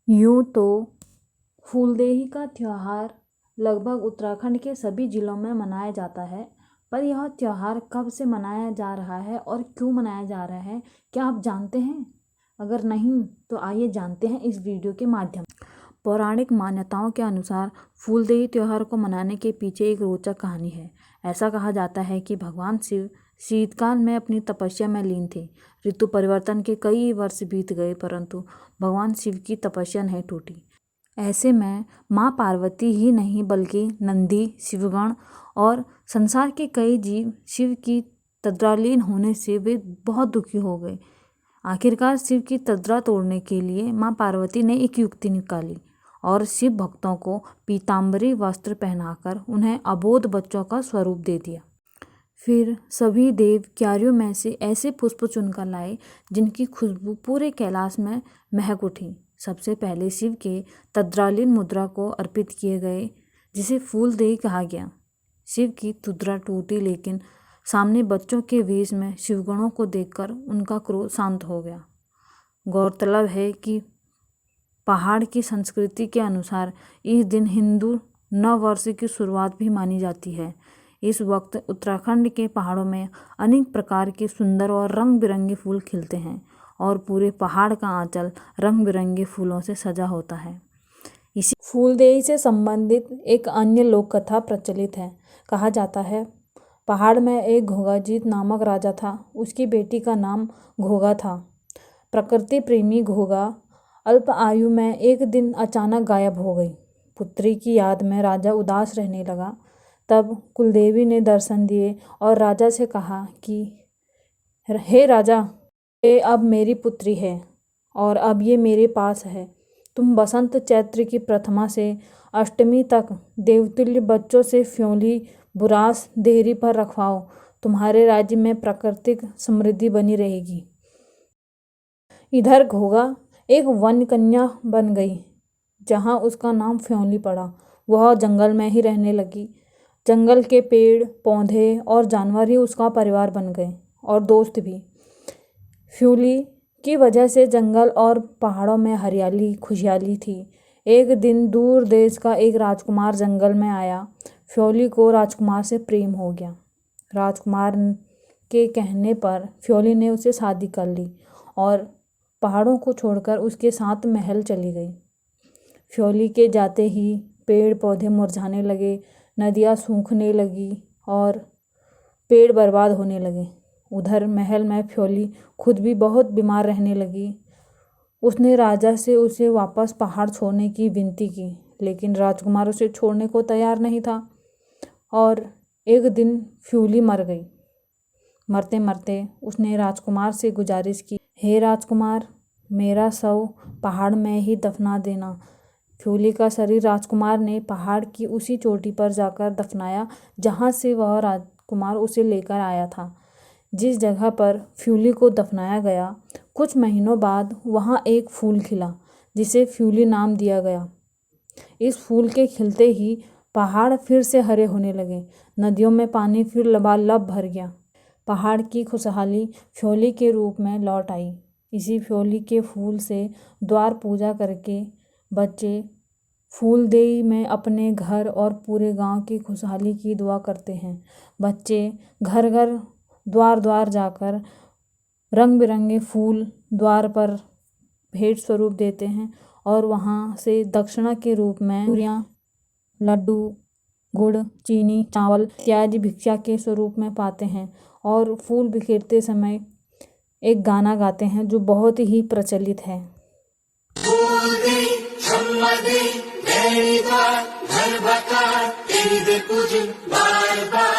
यूँ तो फूलदेही का त्यौहार लगभग उत्तराखंड के सभी जिलों में मनाया जाता है, पर यह त्यौहार कब से मनाया जा रहा है और क्यों मनाया जा रहा है, क्या आप जानते हैं? अगर नहीं तो आइए जानते हैं इस वीडियो के माध्यम से। पौराणिक मान्यताओं के अनुसार फूलदेही त्यौहार को मनाने के पीछे एक रोचक कहानी है। ऐसा कहा जाता है कि भगवान शिव शीतकाल में अपनी तपस्या में लीन थे। ऋतु परिवर्तन के कई वर्ष बीत गए, परंतु भगवान शिव की तपस्या नहीं टूटी। ऐसे में माँ पार्वती ही नहीं बल्कि नंदी, शिवगण और संसार के कई जीव शिव की तद्रालीन होने से वे बहुत दुखी हो गए। आखिरकार शिव की तद्रा तोड़ने के लिए माँ पार्वती ने एक युक्ति निकाली और शिव भक्तों को पीताम्बरी वस्त्र पहनाकर उन्हें अबोध बच्चों का स्वरूप दे दिया। फिर सभी देव क्यारियों में से ऐसे पुष्प चुनकर लाए जिनकी खुशबू पूरे कैलाश में महक उठी। सबसे पहले शिव के तद्रालीन मुद्रा को अर्पित किए गए, जिसे फूलदेही कहा गया। शिव की तुद्रा टूटी, लेकिन सामने बच्चों के वेश में शिवगणों को देखकर उनका क्रोध शांत हो गया। गौरतलब है कि पहाड़ की संस्कृति के अनुसार इस दिन हिंदू नव वर्ष की शुरुआत भी मानी जाती है। इस वक्त उत्तराखंड के पहाड़ों में अनेक प्रकार के सुंदर और रंग बिरंगे फूल खिलते हैं और पूरे पहाड़ का आंचल रंग बिरंगे फूलों से सजा होता है। इसी फूलदेही से संबंधित एक अन्य लोक कथा प्रचलित है। कहा जाता है, पहाड़ में एक घोगाजीत नामक राजा था। उसकी बेटी का नाम घोगा था। प्रकृति प्रेमी घोगा अल्प आयु में एक दिन अचानक गायब हो गई। पुत्री की याद में राजा उदास रहने लगा। तब कुलदेवी ने दर्शन दिए और राजा से कहा कि हे राजा, ये अब मेरी पुत्री है और अब ये मेरे पास है। तुम बसंत चैत्र की प्रथमा से अष्टमी तक देवतुल्य बच्चों से फ्योली, बुरास, देहरी पर रखवाओ। तुम्हारे राज्य में प्राकृतिक समृद्धि बनी रहेगी। इधर घोगा एक वन कन्या बन गई। जहाँ उसका नाम फ्योली पड़ा, वह जंगल में ही रहने लगी। जंगल के पेड़ पौधे और जानवर ही उसका परिवार बन गए और दोस्त भी। फ्योली की वजह से जंगल और पहाड़ों में हरियाली खुशहाली थी। एक दिन दूर देश का एक राजकुमार जंगल में आया। फ्योली को राजकुमार से प्रेम हो गया। राजकुमार के कहने पर फ्योली ने उसे शादी कर ली और पहाड़ों को छोड़कर उसके साथ महल चली गई। फ्योली के जाते ही पेड़ पौधे मुरझाने लगे, नदियाँ सूखने लगी और पेड़ बर्बाद होने लगे। उधर महल में फ्योली खुद भी बहुत बीमार रहने लगी। उसने राजा से उसे वापस पहाड़ छोड़ने की विनती की, लेकिन राजकुमार उसे छोड़ने को तैयार नहीं था और एक दिन फ्योली मर गई। मरते मरते उसने राजकुमार से गुजारिश की, हे राजकुमार, मेरा शव पहाड़ में ही दफना देना। फ्योली का शरीर राजकुमार ने पहाड़ की उसी चोटी पर जाकर दफनाया जहाँ से वह राजकुमार उसे लेकर आया था। जिस जगह पर फ्योली को दफनाया गया, कुछ महीनों बाद वहाँ एक फूल खिला जिसे फ्योली नाम दिया गया। इस फूल के खिलते ही पहाड़ फिर से हरे होने लगे। नदियों में पानी फिर लबालब भर गया। पहाड़ की खुशहाली फ्योली के रूप में लौट आई। इसी फ्योली के फूल से द्वार पूजा करके बच्चे फूलदेही में अपने घर और पूरे गांव की खुशहाली की दुआ करते हैं। बच्चे घर घर द्वार द्वार जाकर रंग बिरंगे फूल द्वार पर भेंट स्वरूप देते हैं और वहाँ से दक्षिणा के रूप में पूरियाँ, लड्डू, गुड़, चीनी, चावल इत्यादि भिक्षा के स्वरूप में पाते हैं और फूल बिखेरते समय एक गाना गाते हैं जो बहुत ही प्रचलित है। बार बार